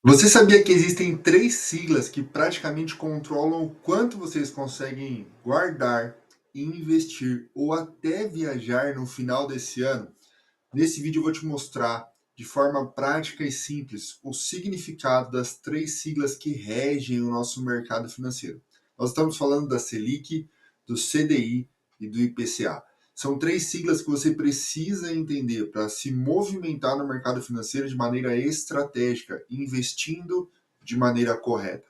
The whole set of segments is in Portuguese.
Você sabia que existem três siglas que praticamente controlam o quanto vocês conseguem guardar, investir ou até viajar no final desse ano? Nesse vídeo eu vou te mostrar de forma prática e simples o significado das três siglas que regem o nosso mercado financeiro. Nós estamos falando da Selic, do CDI e do IPCA. São três siglas que você precisa entender para se movimentar no mercado financeiro de maneira estratégica, investindo de maneira correta.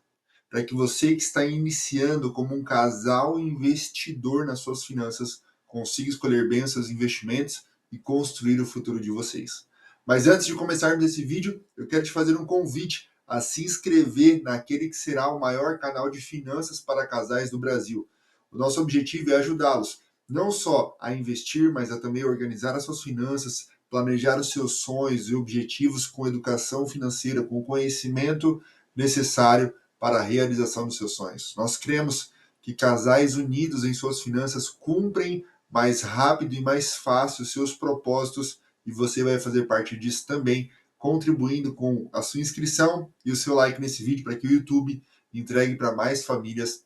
Para que você que está iniciando como um casal investidor nas suas finanças consiga escolher bem os seus investimentos e construir o futuro de vocês. Mas antes de começarmos esse vídeo, eu quero te fazer um convite a se inscrever naquele que será o maior canal de finanças para casais do Brasil. O nosso objetivo é ajudá-los não só a investir, mas a também organizar as suas finanças, planejar os seus sonhos e objetivos com educação financeira, com o conhecimento necessário para a realização dos seus sonhos. Nós cremos que casais unidos em suas finanças cumprem mais rápido e mais fácil os seus propósitos e você vai fazer parte disso também, contribuindo com a sua inscrição e o seu like nesse vídeo para que o YouTube entregue para mais famílias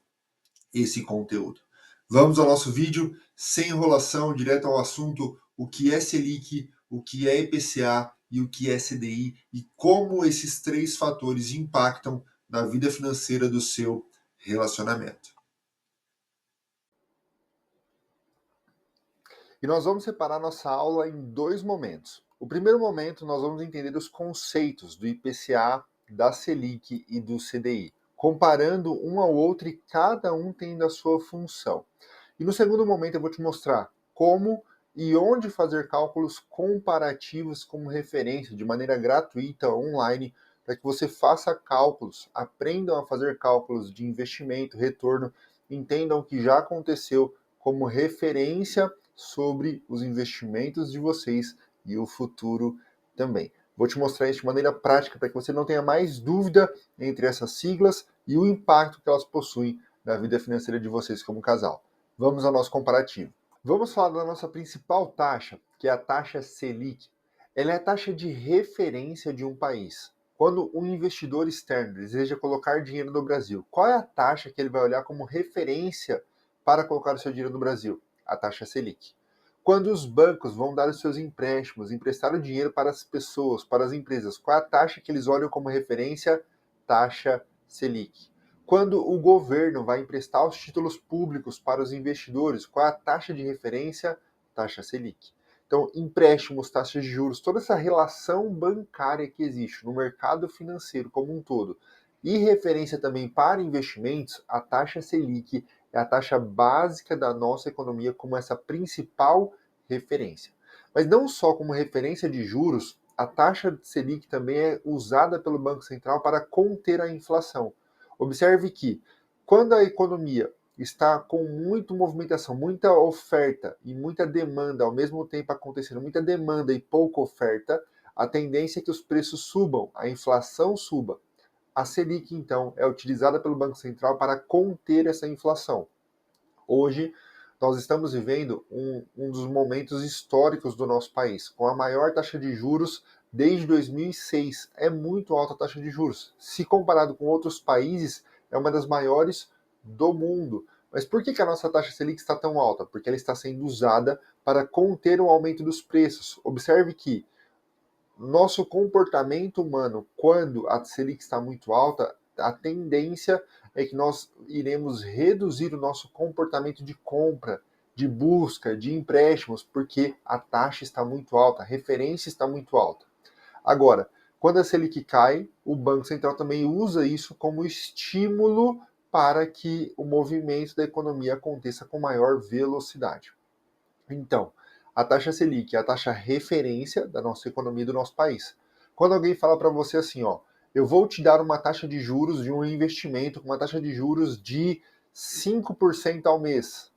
esse conteúdo. Vamos ao nosso vídeo, sem enrolação, direto ao assunto, o que é Selic, o que é IPCA e o que é CDI e como esses três fatores impactam na vida financeira do seu relacionamento. E nós vamos separar nossa aula em dois momentos. O primeiro momento, nós vamos entender os conceitos do IPCA, da Selic e do CDI, comparando um ao outro e cada um tendo a sua função. E no segundo momento, eu vou te mostrar como e onde fazer cálculos comparativos como referência, de maneira gratuita, online, para que você faça cálculos, aprendam a fazer cálculos de investimento, retorno, entendam o que já aconteceu como referência sobre os investimentos de vocês e o futuro também. Vou te mostrar isso de maneira prática para que você não tenha mais dúvida entre essas siglas e o impacto que elas possuem na vida financeira de vocês como casal. Vamos ao nosso comparativo. Vamos falar da nossa principal taxa, que é a taxa Selic. Ela é a taxa de referência de um país. Quando um investidor externo deseja colocar dinheiro no Brasil, qual é a taxa que ele vai olhar como referência para colocar o seu dinheiro no Brasil? A taxa Selic. Quando os bancos vão dar os seus empréstimos, emprestar o dinheiro para as pessoas, para as empresas, qual é a taxa que eles olham como referência? Taxa Selic. Quando o governo vai emprestar os títulos públicos para os investidores, qual é a taxa de referência? Taxa Selic. Então, empréstimos, taxas de juros, toda essa relação bancária que existe no mercado financeiro como um todo, e referência também para investimentos, a taxa Selic é a taxa básica da nossa economia como essa principal referência. Mas não só como referência de juros, a taxa Selic também é usada pelo Banco Central para conter a inflação. Observe que quando a economia está com muita movimentação, muita oferta e muita demanda ao mesmo tempo acontecendo, muita demanda e pouca oferta, a tendência é que os preços subam, a inflação suba. A Selic, então, é utilizada pelo Banco Central para conter essa inflação. Hoje, nós estamos vivendo um dos momentos históricos do nosso país, com a maior taxa de juros desde 2006. É muito alta a taxa de juros. Se comparado com outros países, é uma das maiores do mundo. Mas por que a nossa taxa Selic está tão alta? Porque ela está sendo usada para conter o aumento dos preços. Observe que nosso comportamento humano, quando a Selic está muito alta, a tendência é que nós iremos reduzir o nosso comportamento de compra, de busca, de empréstimos, porque a taxa está muito alta, a referência está muito alta. Agora, quando a Selic cai, o Banco Central também usa isso como estímulo para que o movimento da economia aconteça com maior velocidade. Então, a taxa Selic é a taxa referência da nossa economia e do nosso país. Quando alguém fala para você assim, ó, eu vou te dar uma taxa de juros de um investimento com uma taxa de juros de 5% ao mês.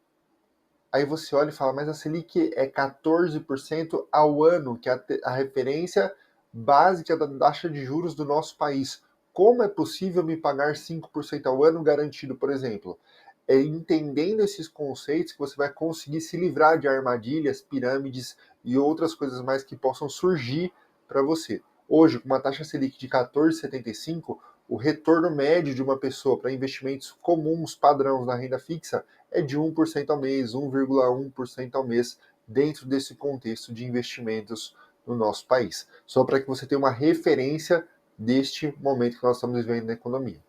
Aí você olha e fala, mas a Selic é 14% ao ano, que é a referência básica da taxa de juros do nosso país. Como é possível me pagar 5% ao ano garantido, por exemplo? É entendendo esses conceitos que você vai conseguir se livrar de armadilhas, pirâmides e outras coisas mais que possam surgir para você. Hoje, com uma taxa Selic de 14,75, o retorno médio de uma pessoa para investimentos comuns, padrões na renda fixa, é de 1% ao mês, 1,1% ao mês, dentro desse contexto de investimentos no nosso país. Só para que você tenha uma referência deste momento que nós estamos vivendo na economia.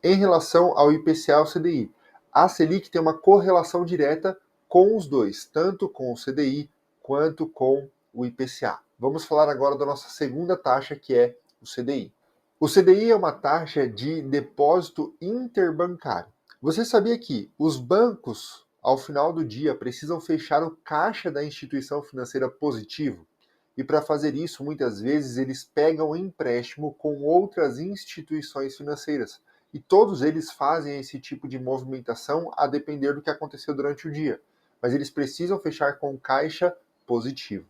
Em relação ao IPCA e ao CDI, a Selic tem uma correlação direta com os dois, tanto com o CDI quanto com o IPCA. Vamos falar agora da nossa segunda taxa, que é o CDI. O CDI é uma taxa de depósito interbancário. Você sabia que os bancos, ao final do dia, precisam fechar o caixa da instituição financeira positivo? E para fazer isso, muitas vezes eles pegam empréstimo com outras instituições financeiras. E todos eles fazem esse tipo de movimentação a depender do que aconteceu durante o dia. Mas eles precisam fechar com caixa positivo.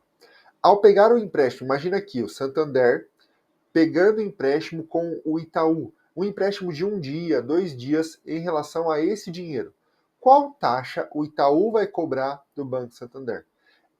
Ao pegar o empréstimo, imagina aqui o Santander pegando empréstimo com o Itaú, um empréstimo de 1 dia, 2 dias em relação a esse dinheiro. Qual taxa o Itaú vai cobrar do Banco Santander?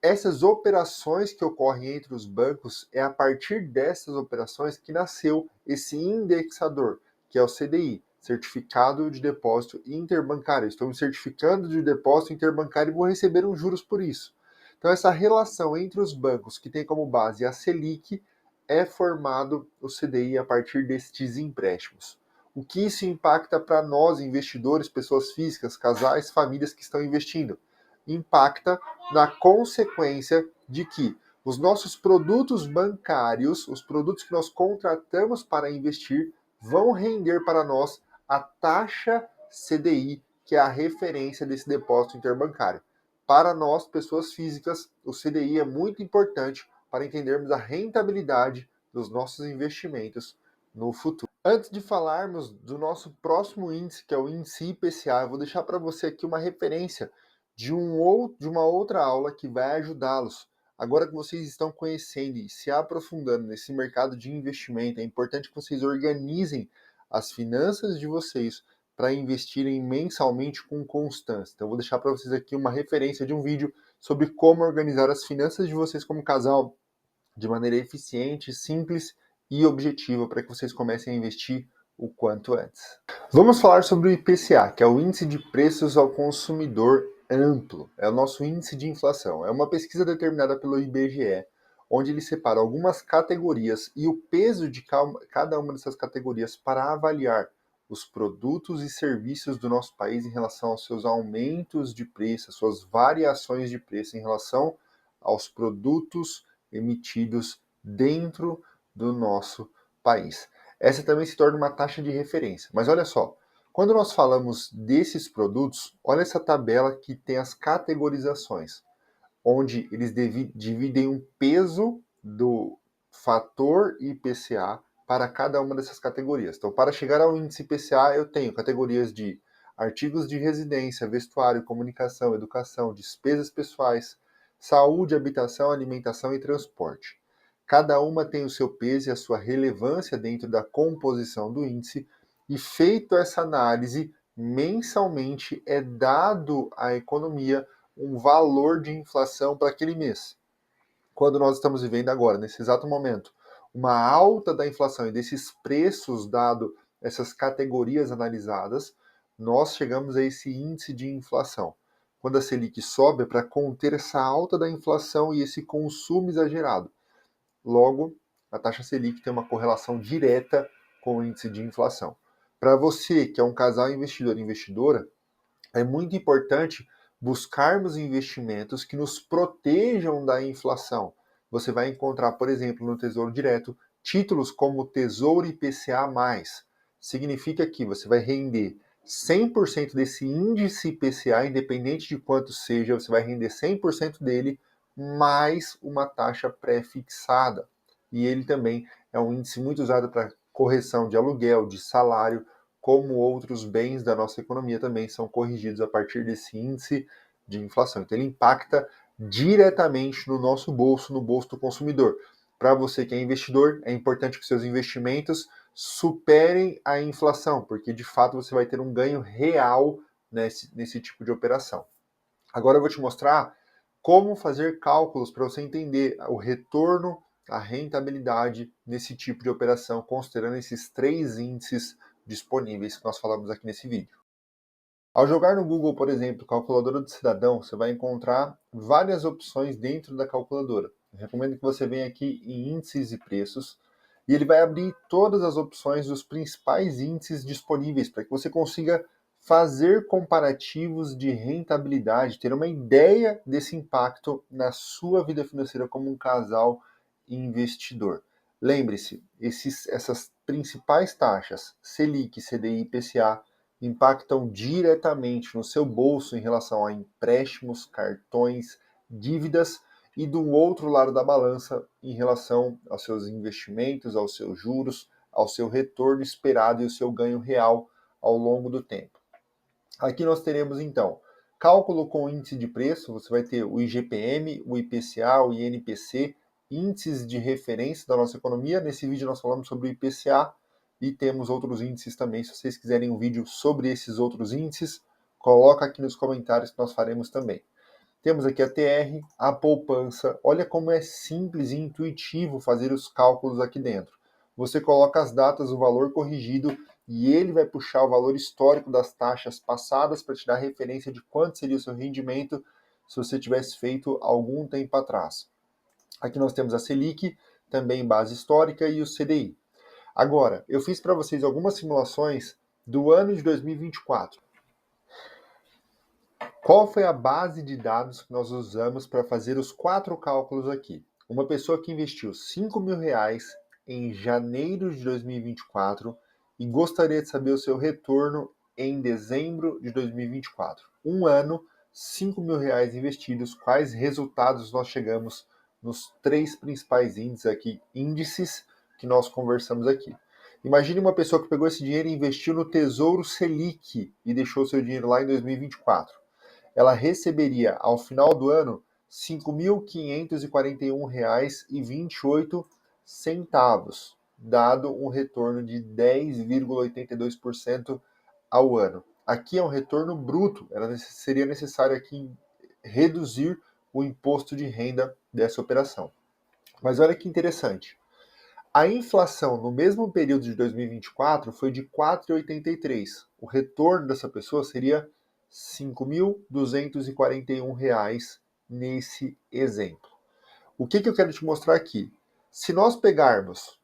Essas operações que ocorrem entre os bancos, é a partir dessas operações que nasceu esse indexador, que é o CDI, Certificado de Depósito Interbancário. Estou me certificando de depósito interbancário e vou receber uns juros por isso. Então, essa relação entre os bancos, que tem como base a Selic, é formado o CDI a partir destes empréstimos. O que isso impacta para nós, investidores, pessoas físicas, casais, famílias que estão investindo? Impacta na consequência de que os nossos produtos bancários, os produtos que nós contratamos para investir, vão render para nós a taxa CDI, que é a referência desse depósito interbancário. Para nós, pessoas físicas, o CDI é muito importante para entendermos a rentabilidade dos nossos investimentos no futuro. Antes de falarmos do nosso próximo índice, que é o índice IPCA, eu vou deixar para você aqui uma referência de uma outra aula que vai ajudá-los. Agora que vocês estão conhecendo e se aprofundando nesse mercado de investimento, é importante que vocês organizem as finanças de vocês para investirem mensalmente com constância. Então, eu vou deixar para vocês aqui uma referência de um vídeo sobre como organizar as finanças de vocês como casal de maneira eficiente, simples e objetiva para que vocês comecem a investir o quanto antes. Vamos falar sobre o IPCA, que é o Índice de Preços ao Consumidor Amplo. É o nosso índice de inflação. É uma pesquisa determinada pelo IBGE, onde ele separa algumas categorias e o peso de cada uma dessas categorias para avaliar os produtos e serviços do nosso país em relação aos seus aumentos de preço, as suas variações de preço em relação aos produtos emitidos dentro do nosso país. Essa também se torna uma taxa de referência. Mas olha só, quando nós falamos desses produtos, olha essa tabela que tem as categorizações, onde eles dividem um peso do fator IPCA para cada uma dessas categorias. Então, para chegar ao índice IPCA, eu tenho categorias de artigos de residência, vestuário, comunicação, educação, despesas pessoais, saúde, habitação, alimentação e transporte. Cada uma tem o seu peso e a sua relevância dentro da composição do índice, e feito essa análise, mensalmente é dado à economia um valor de inflação para aquele mês. Quando nós estamos vivendo agora, nesse exato momento, uma alta da inflação e desses preços dado essas categorias analisadas, nós chegamos a esse índice de inflação. Quando a Selic sobe é para conter essa alta da inflação e esse consumo exagerado. Logo, a taxa Selic tem uma correlação direta com o índice de inflação. Para você que é um casal investidor e investidora, é muito importante buscarmos investimentos que nos protejam da inflação. Você vai encontrar, por exemplo, no Tesouro Direto, títulos como Tesouro IPCA+. Significa que você vai render 100% desse índice IPCA, independente de quanto seja, você vai render 100% dele, mais uma taxa pré-fixada. E ele também é um índice muito usado para correção de aluguel, de salário, como outros bens da nossa economia também são corrigidos a partir desse índice de inflação. Então, ele impacta diretamente no nosso bolso, no bolso do consumidor. Para você que é investidor, é importante que seus investimentos superem a inflação, porque de fato você vai ter um ganho real nesse tipo de operação. Agora eu vou te mostrar como fazer cálculos para você entender o retorno a rentabilidade nesse tipo de operação, considerando esses 3 índices disponíveis que nós falamos aqui nesse vídeo. Ao jogar no Google, por exemplo, calculadora do cidadão, você vai encontrar várias opções dentro da calculadora. Eu recomendo que você venha aqui em índices e preços e ele vai abrir todas as opções dos principais índices disponíveis para que você consiga fazer comparativos de rentabilidade, ter uma ideia desse impacto na sua vida financeira como um casal investidor. Lembre-se, essas principais taxas, Selic, CDI e IPCA, impactam diretamente no seu bolso em relação a empréstimos, cartões, dívidas e do outro lado da balança em relação aos seus investimentos, aos seus juros, ao seu retorno esperado e o seu ganho real ao longo do tempo. Aqui nós teremos então cálculo com índice de preço, você vai ter o IGPM, o IPCA, o INPC, índices de referência da nossa economia. Nesse vídeo nós falamos sobre o IPCA e temos outros índices também. Se vocês quiserem um vídeo sobre esses outros índices, coloca aqui nos comentários que nós faremos também. Temos aqui a TR, a poupança. Olha como é simples e intuitivo fazer os cálculos aqui dentro. Você coloca as datas, o valor corrigido e ele vai puxar o valor histórico das taxas passadas para te dar referência de quanto seria o seu rendimento se você tivesse feito algum tempo atrás. Aqui nós temos a Selic, também base histórica, e o CDI. Agora, eu fiz para vocês algumas simulações do ano de 2024. Qual foi a base de dados que nós usamos para fazer os 4 cálculos aqui? Uma pessoa que investiu R$ 5.000 em janeiro de 2024 e gostaria de saber o seu retorno em dezembro de 2024. Um ano, R$ 5.000 investidos, quais resultados nós chegamos nos 3 principais índices que nós conversamos aqui. Imagine uma pessoa que pegou esse dinheiro e investiu no Tesouro Selic e deixou seu dinheiro lá em 2024. Ela receberia, ao final do ano, R$ 5.541,28, dado um retorno de 10,82% ao ano. Aqui é um retorno bruto, seria necessário aqui reduzir o imposto de renda dessa operação. Mas olha que interessante. A inflação no mesmo período de 2024 foi de 4,83. O retorno dessa pessoa seria R$ 5.241 nesse exemplo. O que eu quero te mostrar aqui? Se nós pegarmos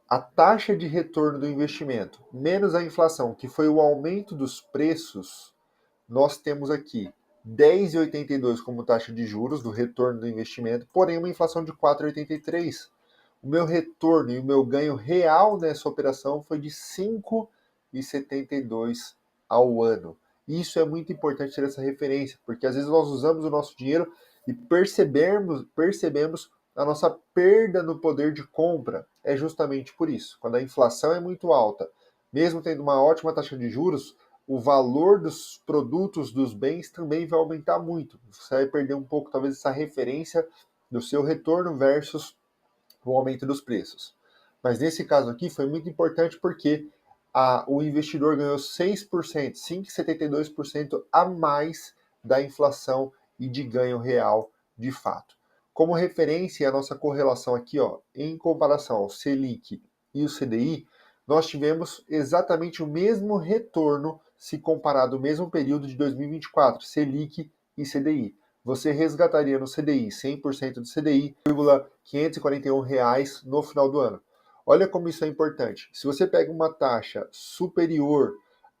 a taxa de retorno do investimento menos a inflação, que foi o aumento dos preços, nós temos aqui 10,82 como taxa de juros do retorno do investimento, porém uma inflação de 4,83. O meu retorno e o meu ganho real nessa operação foi de 5,72 ao ano. Isso é muito importante ter essa referência, porque às vezes nós usamos o nosso dinheiro e percebemos a nossa perda no poder de compra. É justamente por isso. Quando a inflação é muito alta, mesmo tendo uma ótima taxa de juros, o valor dos produtos, dos bens, também vai aumentar muito. Você vai perder um pouco, talvez, essa referência do seu retorno versus o aumento dos preços. Mas nesse caso aqui foi muito importante porque o investidor ganhou 6%, 5,72% a mais da inflação e de ganho real de fato. Como referência, a nossa correlação aqui, ó, em comparação ao Selic e o CDI, nós tivemos exatamente o mesmo retorno se comparado o mesmo período de 2024, Selic e CDI. Você resgataria no CDI 100% do CDI, R$ 541 no final do ano. Olha como isso é importante. Se você pega uma taxa superior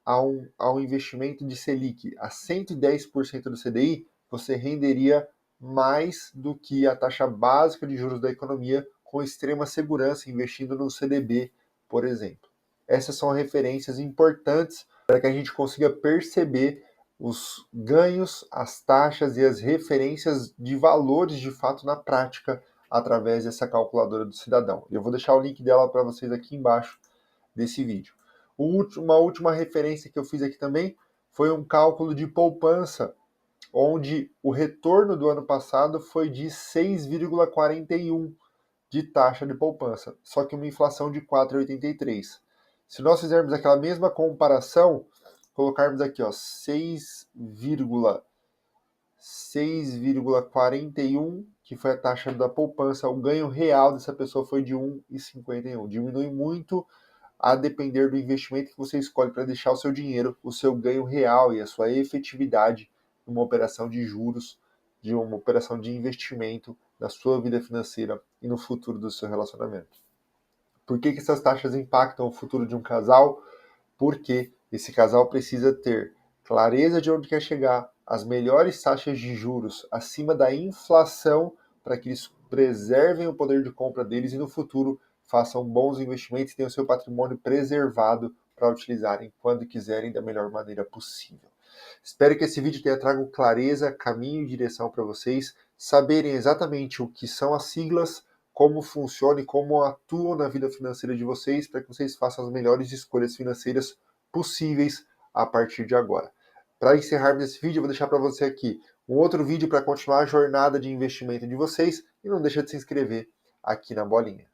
ao investimento de Selic a 110% do CDI, você renderia mais do que a taxa básica de juros da economia com extrema segurança investindo no CDB, por exemplo. Essas são referências importantes para que a gente consiga perceber os ganhos, as taxas e as referências de valores de fato na prática através dessa calculadora do cidadão. Eu vou deixar o link dela para vocês aqui embaixo desse vídeo. Uma última referência que eu fiz aqui também foi um cálculo de poupança, onde o retorno do ano passado foi de 6,41 de taxa de poupança, só que uma inflação de 4,83. Se nós fizermos aquela mesma comparação, colocarmos aqui, ó, 6,41, que foi a taxa da poupança, o ganho real dessa pessoa foi de 1,51. Diminui muito a depender do investimento que você escolhe para deixar o seu dinheiro, o seu ganho real e a sua efetividade numa operação de juros, de uma operação de investimento na sua vida financeira e no futuro do seu relacionamento. Por que essas taxas impactam o futuro de um casal? Porque esse casal precisa ter clareza de onde quer chegar, as melhores taxas de juros acima da inflação, para que eles preservem o poder de compra deles e no futuro façam bons investimentos e tenham seu patrimônio preservado para utilizarem quando quiserem da melhor maneira possível. Espero que esse vídeo tenha trago clareza, caminho e direção para vocês saberem exatamente o que são as siglas, como funciona e como atuam na vida financeira de vocês, para que vocês façam as melhores escolhas financeiras possíveis a partir de agora. Para encerrarmos esse vídeo, eu vou deixar para você aqui um outro vídeo para continuar a jornada de investimento de vocês e não deixa de se inscrever aqui na bolinha.